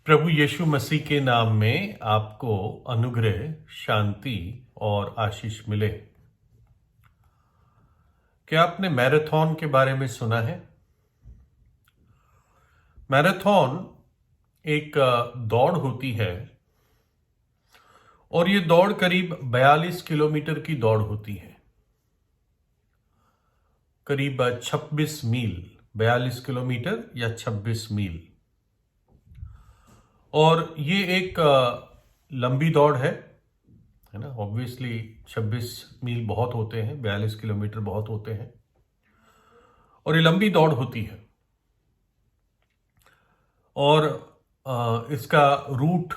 प्रभु यीशु मसीह के नाम में आपको अनुग्रह, शांति और आशीष मिले। क्या आपने मैराथन के बारे में सुना है? मैराथन एक दौड़ होती है और ये दौड़ करीब 42 किलोमीटर की दौड़ होती है। करीब 26 मील, 42 किलोमीटर या 26 मील। और ये एक लंबी दौड़ है ना। ऑब्वियसली 26 मील बहुत होते हैं, 42 किलोमीटर बहुत होते हैं और ये लंबी दौड़ होती है। और इसका रूट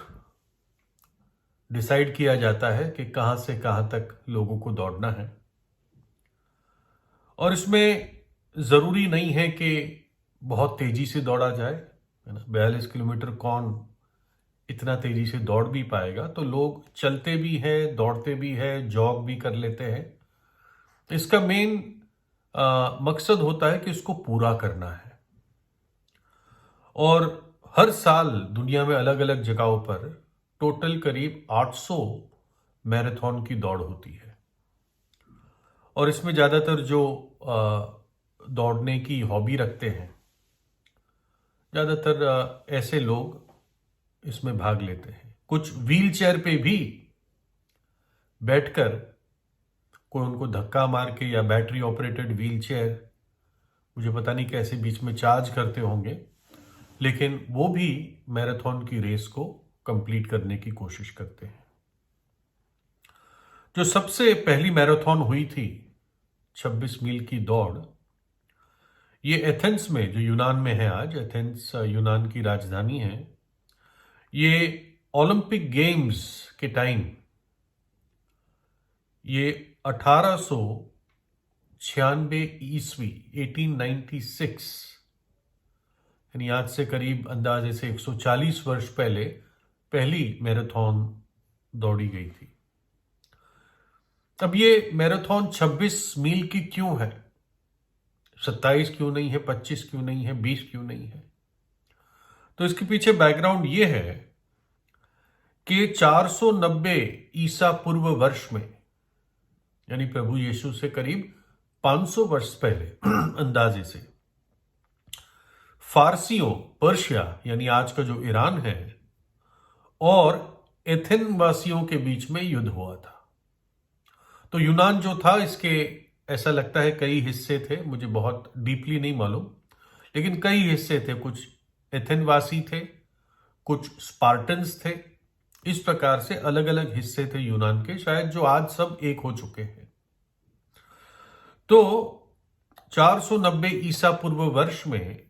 डिसाइड किया जाता है कि कहाँ से कहाँ तक लोगों को दौड़ना है। और इसमें ज़रूरी नहीं है कि बहुत तेज़ी से दौड़ा जाए, है ना। 42 किलोमीटर कौन इतना तेज़ी से दौड़ भी पाएगा? तो लोग चलते भी हैं, दौड़ते भी हैं, जॉग भी कर लेते हैं। तो इसका मेन मकसद होता है कि इसको पूरा करना है। और हर साल दुनिया में अलग अलग जगहों पर टोटल करीब 800 मैराथन की दौड़ होती है। और इसमें ज़्यादातर जो दौड़ने की हॉबी रखते हैं, ज़्यादातर ऐसे लोग इसमें भाग लेते हैं। कुछ व्हील चेयर पे भी बैठकर कोई उनको धक्का मार के, या बैटरी ऑपरेटेड व्हील चेयर, मुझे पता नहीं कैसे बीच में चार्ज करते होंगे, लेकिन वो भी मैराथन की रेस को कंप्लीट करने की कोशिश करते हैं। जो सबसे पहली मैराथन हुई थी 26 मील की दौड़, ये एथेंस में, जो यूनान में है आज, एथेंस यूनान की राजधानी है, ये ओलंपिक गेम्स के टाइम, ये 1896 ईस्वी 1896, यानी आज से करीब अंदाजे से 140 वर्ष पहले पहली मैराथन दौड़ी गई थी। अब ये मैराथन 26 मील की क्यों है? 27 क्यों नहीं है, 25 क्यों नहीं है, 20 क्यों नहीं है? तो इसके पीछे बैकग्राउंड ये है कि 490 ईसा पूर्व वर्ष में, यानी प्रभु यीशु से करीब 500 वर्ष पहले अंदाजे से, फारसियों, पर्शिया यानी आज का जो ईरान है, और एथेन वासियों के बीच में युद्ध हुआ था। तो यूनान जो था, इसके ऐसा लगता है कई हिस्से थे, मुझे बहुत डीपली नहीं मालूम, लेकिन कई हिस्से थे। कुछ एथेनवासी थे, कुछ स्पार्टन्स थे। इस प्रकार से अलग अलग हिस्से थे यूनान के, शायद जो आज सब एक हो चुके हैं। तो 490 ईसा पूर्व वर्ष में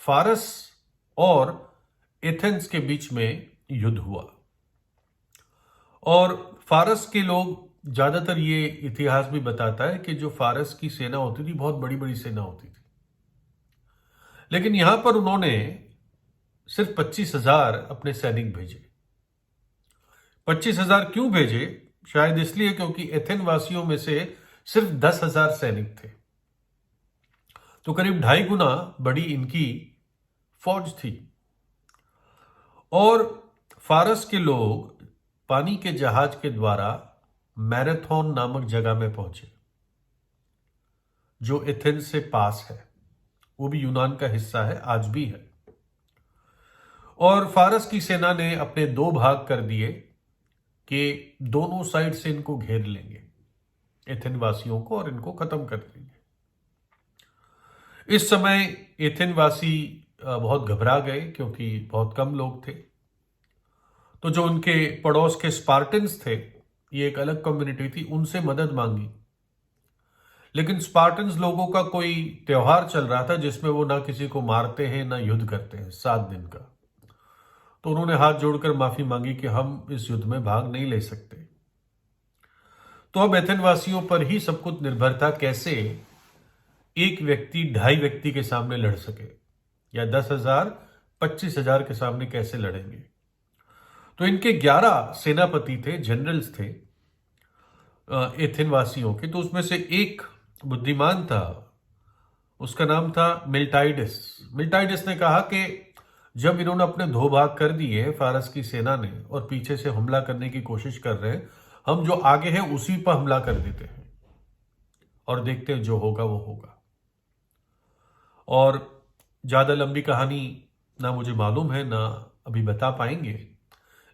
फारस और एथेंस के बीच में युद्ध हुआ। और फारस के लोग, ज्यादातर ये इतिहास भी बताता है कि जो फारस की सेना होती थी, बहुत बड़ी बड़ी सेना होती थी, लेकिन यहां पर उन्होंने सिर्फ 25,000 अपने सैनिक भेजे। 25,000 क्यों भेजे? शायद इसलिए क्योंकि एथेन वासियों में से सिर्फ 10,000 सैनिक थे। तो करीब 2.5 गुना बड़ी इनकी फौज थी। और फारस के लोग पानी के जहाज के द्वारा मैराथन नामक जगह में पहुंचे, जो एथेंस से पास है। वो भी यूनान का हिस्सा है, आज भी है। और फारस की सेना ने अपने 2 भाग कर दिए कि दोनों साइड से इनको घेर लेंगे, एथेन वासियों को, और इनको खत्म कर देंगे। इस समय एथेन वासी बहुत घबरा गए, क्योंकि बहुत कम लोग थे। तो जो उनके पड़ोस के स्पार्टन्स थे, ये एक अलग कम्युनिटी थी, उनसे मदद मांगी। लेकिन स्पार्टन्स लोगों का कोई त्योहार चल रहा था जिसमें वो ना किसी को मारते हैं ना युद्ध करते हैं, 7 दिन का। तो उन्होंने हाथ जोड़कर माफी मांगी कि हम इस युद्ध में भाग नहीं ले सकते। तो अब एथेन वासियों पर ही सब कुछ निर्भर था, कैसे एक व्यक्ति 2.5 व्यक्ति के सामने लड़ सके, या 10,000 25,000 के सामने कैसे लड़ेंगे। तो इनके 11 सेनापति थे, जनरल्स थे एथेन वासियों के। तो उसमें से एक बुद्धिमान था, उसका नाम था मिल्टाइडस। मिल्टाइडस ने कहा कि जब इन्होंने अपने धो भाग कर दिए फारस की सेना ने और पीछे से हमला करने की कोशिश कर रहे हैं, हम जो आगे हैं उसी पर हमला कर देते हैं और देखते हैं जो होगा वो होगा। और ज्यादा लंबी कहानी ना मुझे मालूम है ना अभी बता पाएंगे,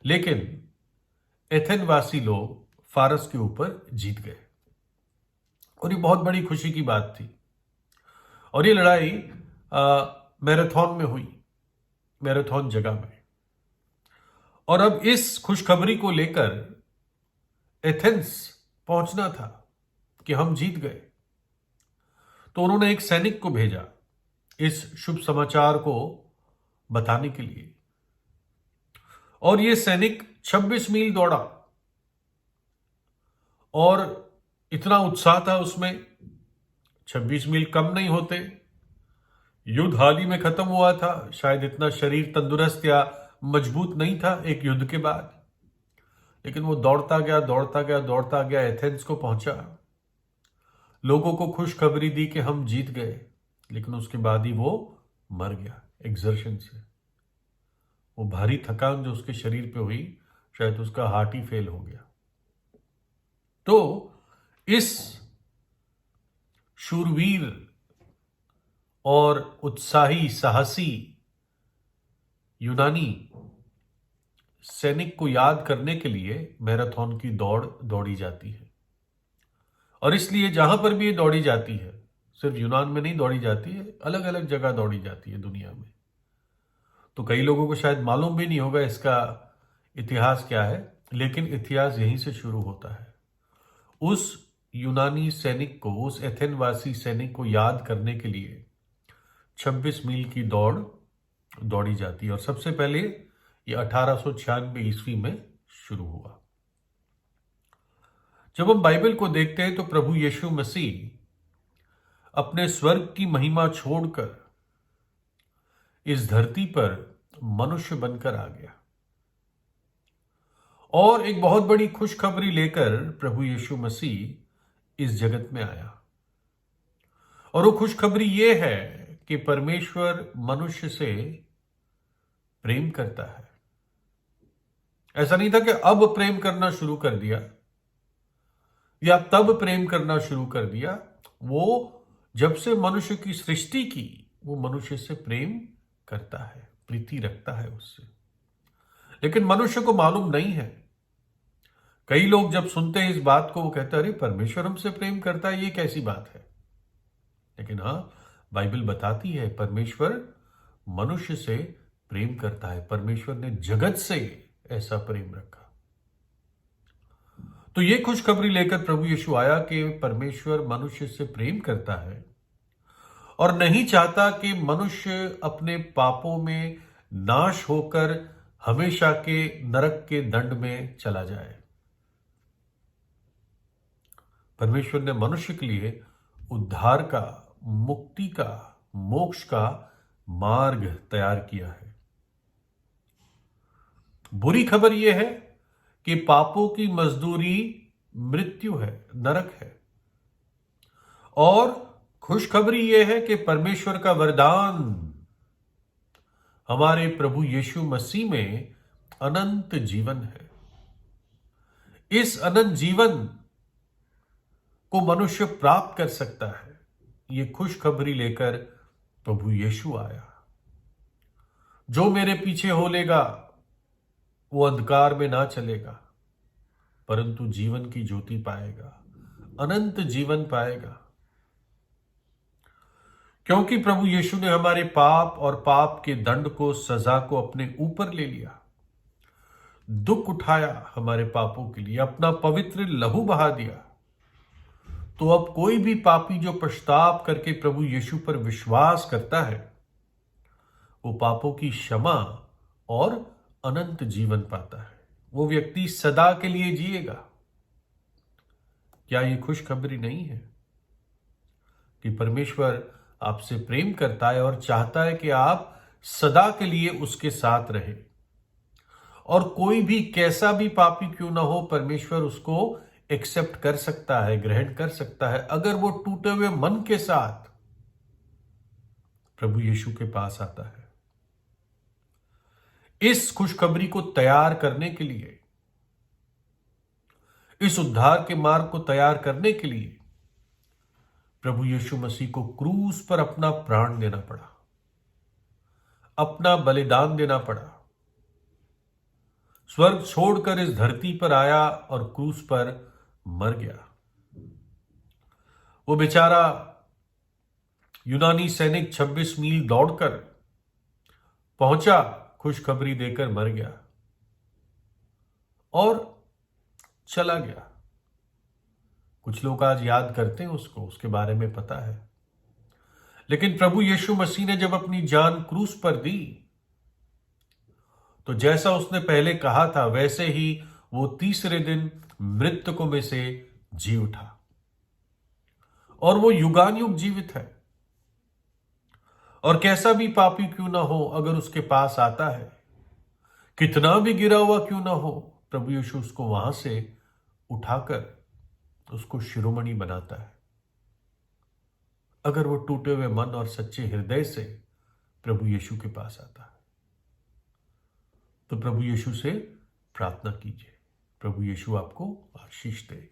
लेकिन एथेन वासी लोग फारस के ऊपर जीत गए और ये बहुत बड़ी खुशी की बात थी। और ये लड़ाई मैराथन में हुई, मैराथन जगह में। और अब इस खुशखबरी को लेकर एथेंस पहुंचना था कि हम जीत गए। तो उन्होंने एक सैनिक को भेजा इस शुभ समाचार को बताने के लिए। और यह सैनिक 26 मील दौड़ा और इतना उत्साह था उसमें, 26 मील कम नहीं होते। युद्ध हाल ही में खत्म हुआ था, शायद इतना शरीर तंदुरुस्त या मजबूत नहीं था एक युद्ध के बाद, लेकिन वो दौड़ता गया दौड़ता गया दौड़ता गया, एथेंस को पहुंचा, लोगों को खुशखबरी दी कि हम जीत गए। लेकिन उसके बाद ही वो मर गया एक्सर्शन से। वो भारी थकान जो उसके शरीर पे हुई, शायद उसका हार्ट ही फेल हो गया। तो इस शूरवीर और उत्साही साहसी यूनानी सैनिक को याद करने के लिए मैराथन की दौड़ दौड़ी जाती है। और इसलिए जहां पर भी ये दौड़ी जाती है, सिर्फ यूनान में नहीं दौड़ी जाती है, अलग अलग जगह दौड़ी जाती है दुनिया में। तो कई लोगों को शायद मालूम भी नहीं होगा इसका इतिहास क्या है, लेकिन इतिहास यहीं से शुरू होता है। उस यूनानी सैनिक को, उस एथेनवासी सैनिक को याद करने के लिए 26 मील की दौड़ दौड़ी जाती है। और सबसे पहले ये 1896 ईस्वी में शुरू हुआ। जब हम बाइबल को देखते हैं तो प्रभु यीशु मसीह अपने स्वर्ग की महिमा छोड़कर इस धरती पर मनुष्य बनकर आ गया और एक बहुत बड़ी खुशखबरी लेकर प्रभु यीशु मसीह इस जगत में आया। और वो खुशखबरी ये है कि परमेश्वर मनुष्य से प्रेम करता है। ऐसा नहीं था कि अब प्रेम करना शुरू कर दिया या तब प्रेम करना शुरू कर दिया। वो जब से मनुष्य की सृष्टि की, वो मनुष्य से प्रेम करता है, प्रीति रखता है उससे। लेकिन मनुष्य को मालूम नहीं है। कई लोग जब सुनते हैं इस बात को, वो कहते हैं अरे परमेश्वर हमसे प्रेम करता है, ये कैसी बात है। लेकिन हाँ, बाइबल बताती है परमेश्वर मनुष्य से प्रेम करता है। परमेश्वर ने जगत से ऐसा प्रेम रखा। तो ये खुशखबरी लेकर प्रभु यीशु आया कि परमेश्वर मनुष्य से प्रेम करता है और नहीं चाहता कि मनुष्य अपने पापों में नाश होकर हमेशा के नरक के दंड में चला जाए। परमेश्वर ने मनुष्य के लिए उद्धार का, मुक्ति का, मोक्ष का मार्ग तैयार किया है। बुरी खबर यह है कि पापों की मजदूरी मृत्यु है, नरक है। और खुशखबरी यह है कि परमेश्वर का वरदान हमारे प्रभु यीशु मसीह में अनंत जीवन है। इस अनंत जीवन को मनुष्य प्राप्त कर सकता है। ये खुशखबरी लेकर प्रभु यीशु आया। जो मेरे पीछे हो लेगा वो अंधकार में ना चलेगा, परंतु जीवन की ज्योति पाएगा, अनंत जीवन पाएगा। क्योंकि प्रभु यीशु ने हमारे पाप और पाप के दंड को, सजा को अपने ऊपर ले लिया, दुख उठाया हमारे पापों के लिए, अपना पवित्र लहू बहा दिया। तो अब कोई भी पापी जो पश्चाताप करके प्रभु यीशु पर विश्वास करता है, वो पापों की क्षमा और अनंत जीवन पाता है। वो व्यक्ति सदा के लिए जिएगा। क्या ये खुशखबरी नहीं है कि परमेश्वर आपसे प्रेम करता है और चाहता है कि आप सदा के लिए उसके साथ रहे। और कोई भी कैसा भी पापी क्यों ना हो, परमेश्वर उसको एक्सेप्ट कर सकता है, ग्रहण कर सकता है, अगर वो टूटे हुए मन के साथ प्रभु यीशु के पास आता है। इस खुशखबरी को तैयार करने के लिए, इस उद्धार के मार्ग को तैयार करने के लिए प्रभु यीशु मसीह को क्रूस पर अपना प्राण देना पड़ा, अपना बलिदान देना पड़ा। स्वर्ग छोड़कर इस धरती पर आया और क्रूस पर मर गया। वो बेचारा यूनानी सैनिक 26 मील दौड़कर पहुंचा, खुशखबरी देकर मर गया और चला गया। कुछ लोग आज याद करते हैं उसको, उसके बारे में पता है। लेकिन प्रभु यीशु मसीह ने जब अपनी जान क्रूस पर दी तो जैसा उसने पहले कहा था वैसे ही वो तीसरे दिन मृतकों में से जी उठा और वो युगानुयुग जीवित है। और कैसा भी पापी क्यों ना हो, अगर उसके पास आता है, कितना भी गिरा हुआ क्यों ना हो, प्रभु यीशु उसको वहां से उठाकर उसको शिरोमणि बनाता है। अगर वो टूटे हुए मन और सच्चे हृदय से प्रभु यीशु के पास आता है तो प्रभु यीशु से प्रार्थना कीजिए। प्रभु यीशु आपको आशीष दे।